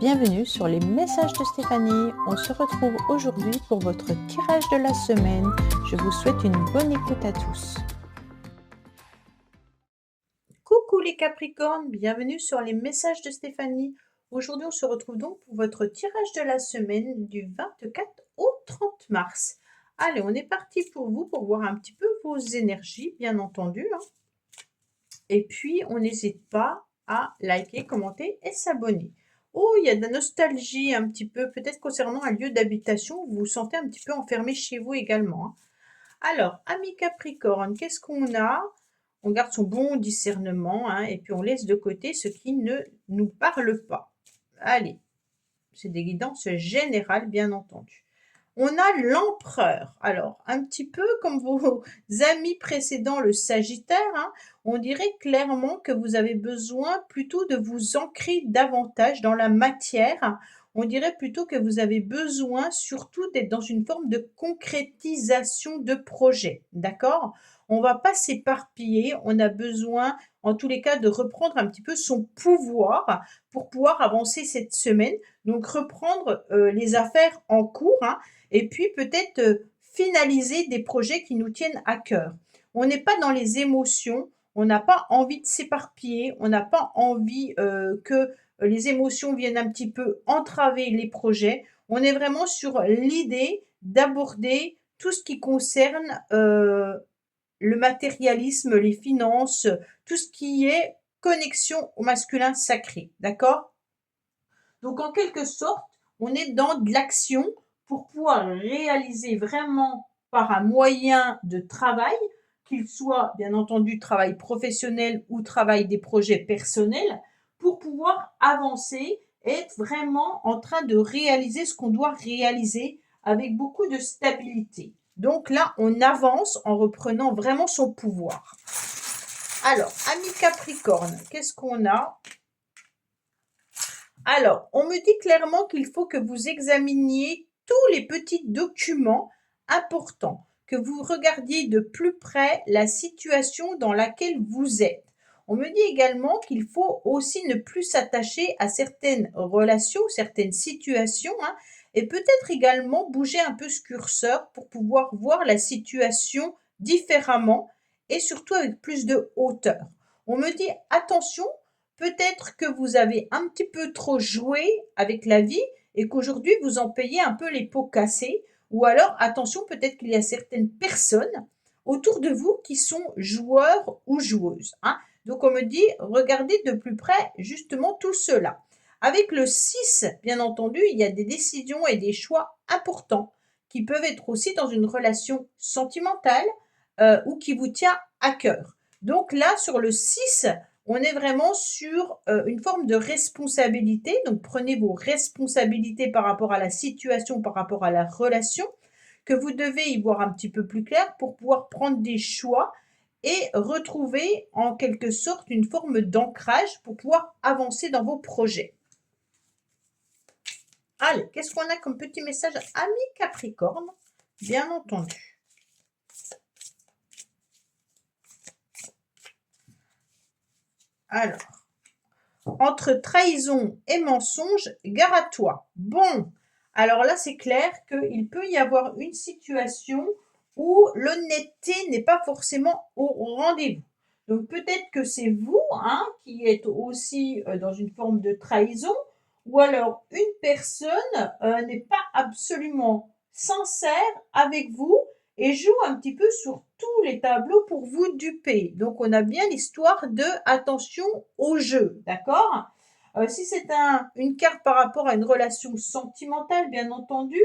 Bienvenue sur les messages de Stéphanie. On se retrouve aujourd'hui pour votre tirage de la semaine. Je vous souhaite une bonne écoute à tous. Coucou les Capricornes, bienvenue sur les messages de Stéphanie. Aujourd'hui, on se retrouve donc pour votre tirage de la semaine du 24 au 30 mars. Allez, on est parti pour vous pour voir un petit peu vos énergies, bien entendu. Et puis, on n'hésite pas à liker, commenter et s'abonner. Oh, il y a de la nostalgie un petit peu, peut-être concernant un lieu d'habitation. Vous vous sentez un petit peu enfermé chez vous également. Alors, amis Capricorne, qu'est-ce qu'on a? On garde son bon discernement et puis on laisse de côté ce qui ne nous parle pas. Allez, c'est des guidances générales, bien entendu. On a l'empereur. Alors, un petit peu comme vos amis précédents, le Sagittaire, on dirait clairement que vous avez besoin plutôt de vous ancrer davantage dans la matière. On dirait plutôt que vous avez besoin surtout d'être dans une forme de concrétisation de projet. D'accord? On ne va pas s'éparpiller. On a besoin, en tous les cas, de reprendre un petit peu son pouvoir pour pouvoir avancer cette semaine. Donc, reprendre les affaires en cours. Et puis peut-être finaliser des projets qui nous tiennent à cœur. On n'est pas dans les émotions, on n'a pas envie de s'éparpiller, on n'a pas envie que les émotions viennent un petit peu entraver les projets. On est vraiment sur l'idée d'aborder tout ce qui concerne le matérialisme, les finances, tout ce qui est connexion au masculin sacré. D'accord? Donc en quelque sorte, on est dans de l'action pour pouvoir réaliser vraiment par un moyen de travail, qu'il soit bien entendu travail professionnel ou travail des projets personnels, pour pouvoir avancer et être vraiment en train de réaliser ce qu'on doit réaliser avec beaucoup de stabilité. Donc là, on avance en reprenant vraiment son pouvoir. Alors, ami Capricorne, qu'est-ce qu'on a? Alors, on me dit clairement qu'il faut que vous examiniez tous les petits documents importants, que vous regardiez de plus près la situation dans laquelle vous êtes. On me dit également qu'il faut aussi ne plus s'attacher à certaines relations, certaines situations, et peut-être également bouger un peu ce curseur pour pouvoir voir la situation différemment et surtout avec plus de hauteur. On me dit attention, peut-être que vous avez un petit peu trop joué avec la vie et qu'aujourd'hui vous en payez un peu les pots cassés. Ou alors, attention, peut-être qu'il y a certaines personnes autour de vous qui sont joueurs ou joueuses. Donc, on me dit, regardez de plus près justement tout cela. Avec le 6, bien entendu, il y a des décisions et des choix importants qui peuvent être aussi dans une relation sentimentale ou qui vous tient à cœur. Donc là, sur le 6, on est vraiment sur une forme de responsabilité. Donc, prenez vos responsabilités par rapport à la situation, par rapport à la relation, que vous devez y voir un petit peu plus clair pour pouvoir prendre des choix et retrouver en quelque sorte une forme d'ancrage pour pouvoir avancer dans vos projets. Allez, qu'est-ce qu'on a comme petit message ami Capricorne? Bien entendu. Alors, entre trahison et mensonge, gare à toi. Bon, alors là, c'est clair qu'il peut y avoir une situation où l'honnêteté n'est pas forcément au rendez-vous. Donc peut-être que c'est vous qui êtes aussi dans une forme de trahison, ou alors une personne n'est pas absolument sincère avec vous et joue un petit peu sur tous les tableaux pour vous duper. Donc on a bien l'histoire de attention au jeu, d'accord? Si c'est une carte par rapport à une relation sentimentale, bien entendu,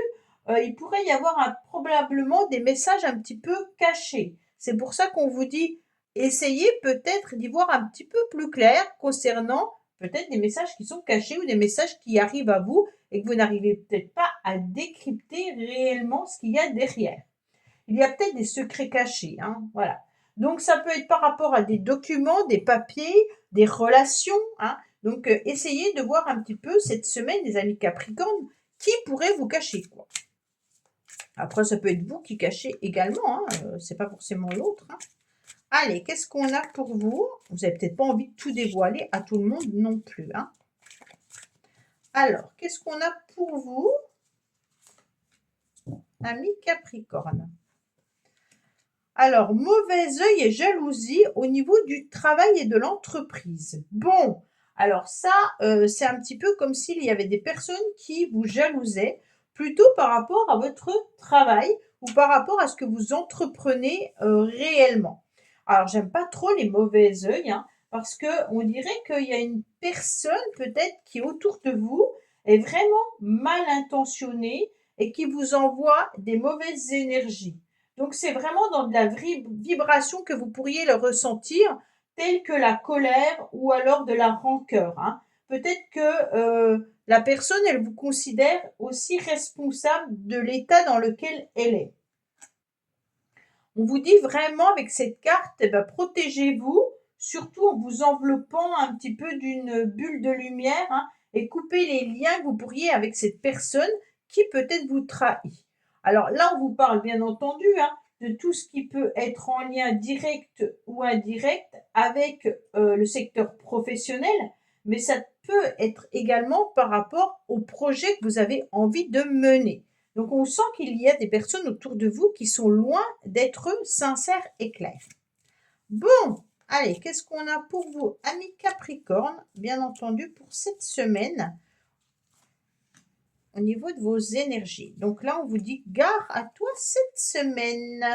il pourrait y avoir probablement des messages un petit peu cachés. C'est pour ça qu'on vous dit, essayez peut-être d'y voir un petit peu plus clair concernant peut-être des messages qui sont cachés ou des messages qui arrivent à vous et que vous n'arrivez peut-être pas à décrypter réellement ce qu'il y a derrière. Il y a peut-être des secrets cachés, voilà. Donc ça peut être par rapport à des documents, des papiers, des relations, Donc essayez de voir un petit peu cette semaine, les amis Capricorne, qui pourrait vous cacher quoi. Après, ça peut être vous qui cachez également, c'est pas forcément l'autre. Allez, qu'est-ce qu'on a pour vous? Vous n'avez peut-être pas envie de tout dévoiler à tout le monde non plus. Alors, qu'est-ce qu'on a pour vous, amis Capricorne? Alors, mauvais œil et jalousie au niveau du travail et de l'entreprise. Bon, alors ça, c'est un petit peu comme s'il y avait des personnes qui vous jalousaient, plutôt par rapport à votre travail ou par rapport à ce que vous entreprenez réellement. Alors, j'aime pas trop les mauvais œils, hein, parce que on dirait qu'il y a une personne peut-être qui autour de vous est vraiment mal intentionnée et qui vous envoie des mauvaises énergies. Donc, c'est vraiment dans de la vibration que vous pourriez le ressentir, telle que la colère ou alors de la rancœur, hein. Peut-être que la personne, elle vous considère aussi responsable de l'état dans lequel elle est. On vous dit vraiment avec cette carte, eh ben, protégez-vous, surtout en vous enveloppant un petit peu d'une bulle de lumière, hein, et coupez les liens que vous pourriez avec cette personne qui peut-être vous trahit. Alors là, on vous parle bien entendu, hein, de tout ce qui peut être en lien direct ou indirect avec le secteur professionnel, mais ça peut être également par rapport au projet que vous avez envie de mener. Donc on sent qu'il y a des personnes autour de vous qui sont loin d'être sincères et claires. Bon, allez, qu'est-ce qu'on a pour vous, amis Capricorne, bien entendu, pour cette semaine au niveau de vos énergies. Donc là, on vous dit gare à toi cette semaine.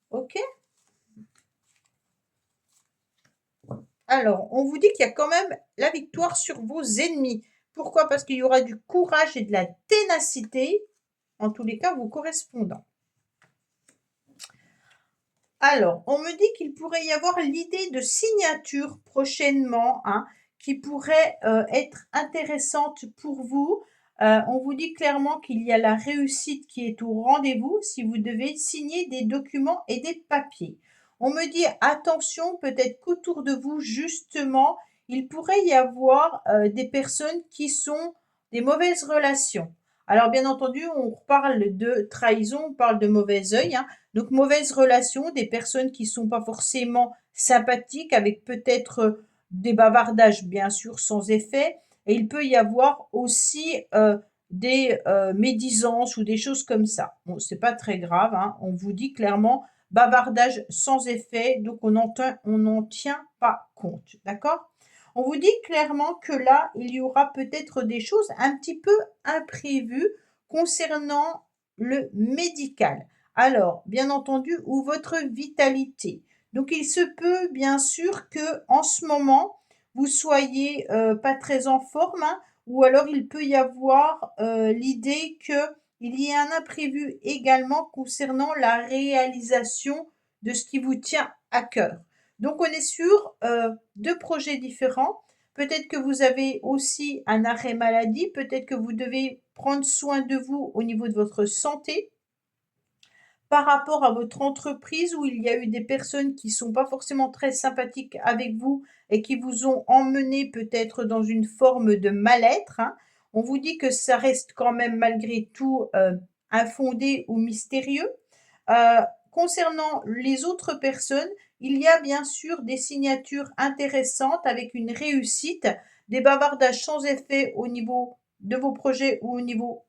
Ok? Alors, on vous dit qu'il y a quand même la victoire sur vos ennemis. Pourquoi? Parce qu'il y aura du courage et de la ténacité, en tous les cas, vous correspondant. Alors, on me dit qu'il pourrait y avoir l'idée de signature prochainement, hein, qui pourrait être intéressante pour vous. On vous dit clairement qu'il y a la réussite qui est au rendez-vous si vous devez signer des documents et des papiers. On me dit attention, peut-être qu'autour de vous, justement, il pourrait y avoir des personnes qui sont des mauvaises relations. Alors, bien entendu, on parle de trahison, on parle de mauvais œil, hein. Donc, mauvaise relation, des personnes qui sont pas forcément sympathiques, avec peut-être des bavardages, bien sûr, sans effet. Et il peut y avoir aussi des médisances ou des choses comme ça. Bon, c'est pas très grave, hein. On vous dit clairement bavardage sans effet, donc on n'en tient pas compte. D'accord? On vous dit clairement que là, il y aura peut-être des choses un petit peu imprévues concernant le médical. Alors, bien entendu, ou votre vitalité. Donc, il se peut bien sûr que en ce moment, vous soyez pas très en forme, hein, ou alors il peut y avoir l'idée qu'il y ait un imprévu également concernant la réalisation de ce qui vous tient à cœur. Donc, on est sur deux projets différents. Peut-être que vous avez aussi un arrêt maladie, peut-être que vous devez prendre soin de vous au niveau de votre santé par rapport à votre entreprise où il y a eu des personnes qui sont pas forcément très sympathiques avec vous et qui vous ont emmené peut-être dans une forme de mal-être, hein. On vous dit que ça reste quand même malgré tout infondé ou mystérieux. Concernant les autres personnes, il y a bien sûr des signatures intéressantes avec une réussite, des bavardages sans effet au niveau de vos projets ou au niveau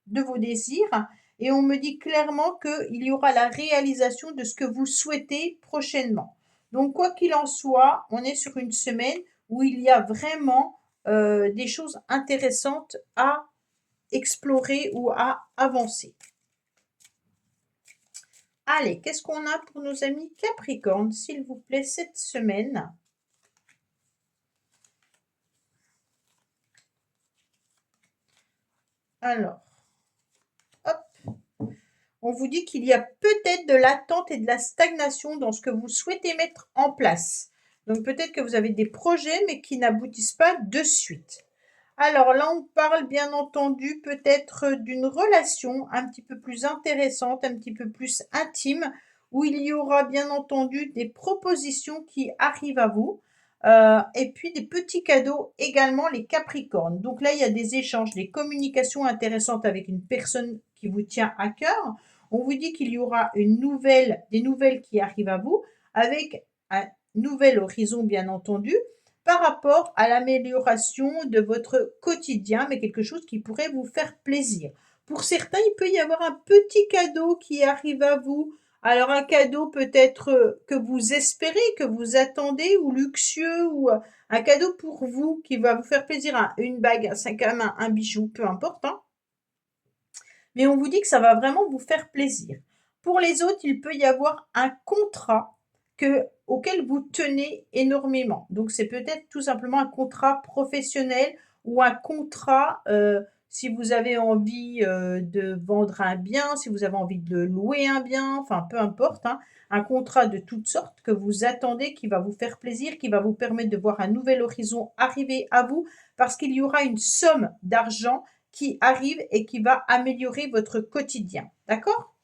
de vos désirs. Et on me dit clairement qu'il y aura la réalisation de ce que vous souhaitez prochainement. Donc, quoi qu'il en soit, on est sur une semaine où il y a vraiment des choses intéressantes à explorer ou à avancer. Allez, qu'est-ce qu'on a pour nos amis Capricorne, s'il vous plaît, cette semaine? Alors, hop, on vous dit qu'il y a peut-être de l'attente et de la stagnation dans ce que vous souhaitez mettre en place. Donc peut-être que vous avez des projets mais qui n'aboutissent pas de suite. Alors là, on parle bien entendu peut-être d'une relation un petit peu plus intéressante, un petit peu plus intime, où il y aura bien entendu des propositions qui arrivent à vous, et puis des petits cadeaux également, les Capricornes. Donc là, il y a des échanges, des communications intéressantes avec une personne qui vous tient à cœur. On vous dit qu'il y aura des nouvelles qui arrivent à vous, avec un nouvel horizon bien entendu, par rapport à l'amélioration de votre quotidien, mais quelque chose qui pourrait vous faire plaisir. Pour certains, il peut y avoir un petit cadeau qui arrive à vous. Alors un cadeau peut-être que vous espérez, que vous attendez, ou luxueux, ou un cadeau pour vous qui va vous faire plaisir, une bague, un sac à main, un bijou, peu importe, hein. Mais on vous dit que ça va vraiment vous faire plaisir. Pour les autres, il peut y avoir un contrat auquel vous tenez énormément. Donc c'est peut-être tout simplement un contrat professionnel ou un contrat, si vous avez envie de vendre un bien, si vous avez envie de louer un bien, enfin peu importe, hein, un contrat de toutes sortes que vous attendez, qui va vous faire plaisir, qui va vous permettre de voir un nouvel horizon arriver à vous, parce qu'il y aura une somme d'argent qui arrive et qui va améliorer votre quotidien. D'accord?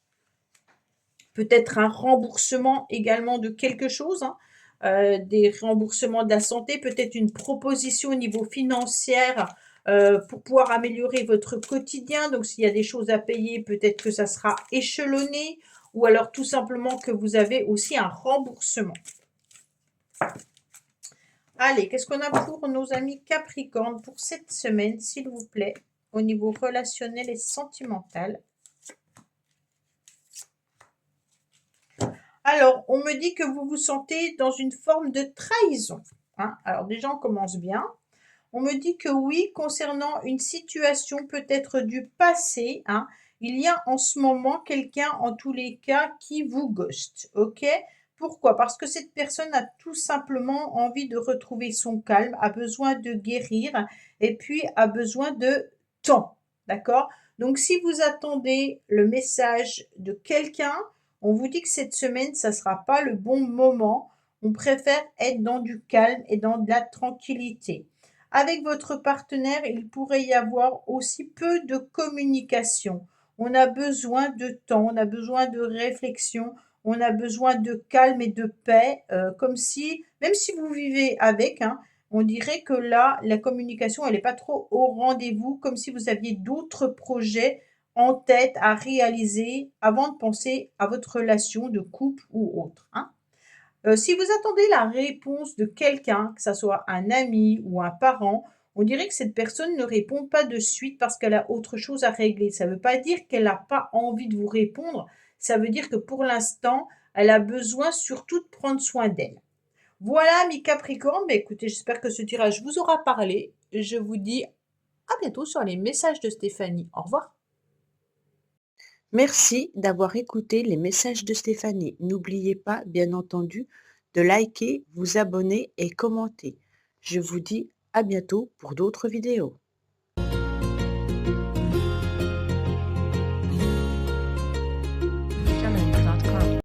Peut-être un remboursement également de quelque chose, hein, des remboursements de la santé, peut-être une proposition au niveau financier pour pouvoir améliorer votre quotidien. Donc, s'il y a des choses à payer, peut-être que ça sera échelonné, ou alors tout simplement que vous avez aussi un remboursement. Allez, qu'est-ce qu'on a pour nos amis Capricorne pour cette semaine, s'il vous plaît, au niveau relationnel et sentimental? Alors, on me dit que vous vous sentez dans une forme de trahison, hein. Alors déjà, on commence bien. On me dit que oui, concernant une situation peut-être du passé, hein, il y a en ce moment quelqu'un, en tous les cas, qui vous ghost, ok? Pourquoi? Parce que cette personne a tout simplement envie de retrouver son calme, a besoin de guérir et puis a besoin de temps, d'accord? Donc, si vous attendez le message de quelqu'un, on vous dit que cette semaine, ça ne sera pas le bon moment. On préfère être dans du calme et dans de la tranquillité. Avec votre partenaire, il pourrait y avoir aussi peu de communication. On a besoin de temps, on a besoin de réflexion, on a besoin de calme et de paix, comme si, même si vous vivez avec, hein, on dirait que là, la communication, elle n'est pas trop au rendez-vous, comme si vous aviez d'autres projets en tête à réaliser avant de penser à votre relation de couple ou autre, hein. Si vous attendez la réponse de quelqu'un, que ça soit un ami ou un parent, on dirait que cette personne ne répond pas de suite parce qu'elle a autre chose à régler. Ça ne veut pas dire qu'elle n'a pas envie de vous répondre, ça veut dire que pour l'instant, elle a besoin surtout de prendre soin d'elle. Voilà, mes Capricornes, bah, écoutez, j'espère que ce tirage vous aura parlé. Je vous dis à bientôt sur les messages de Stéphanie. Au revoir. Merci d'avoir écouté les messages de Stéphanie. N'oubliez pas, bien entendu, de liker, vous abonner et commenter. Je vous dis à bientôt pour d'autres vidéos.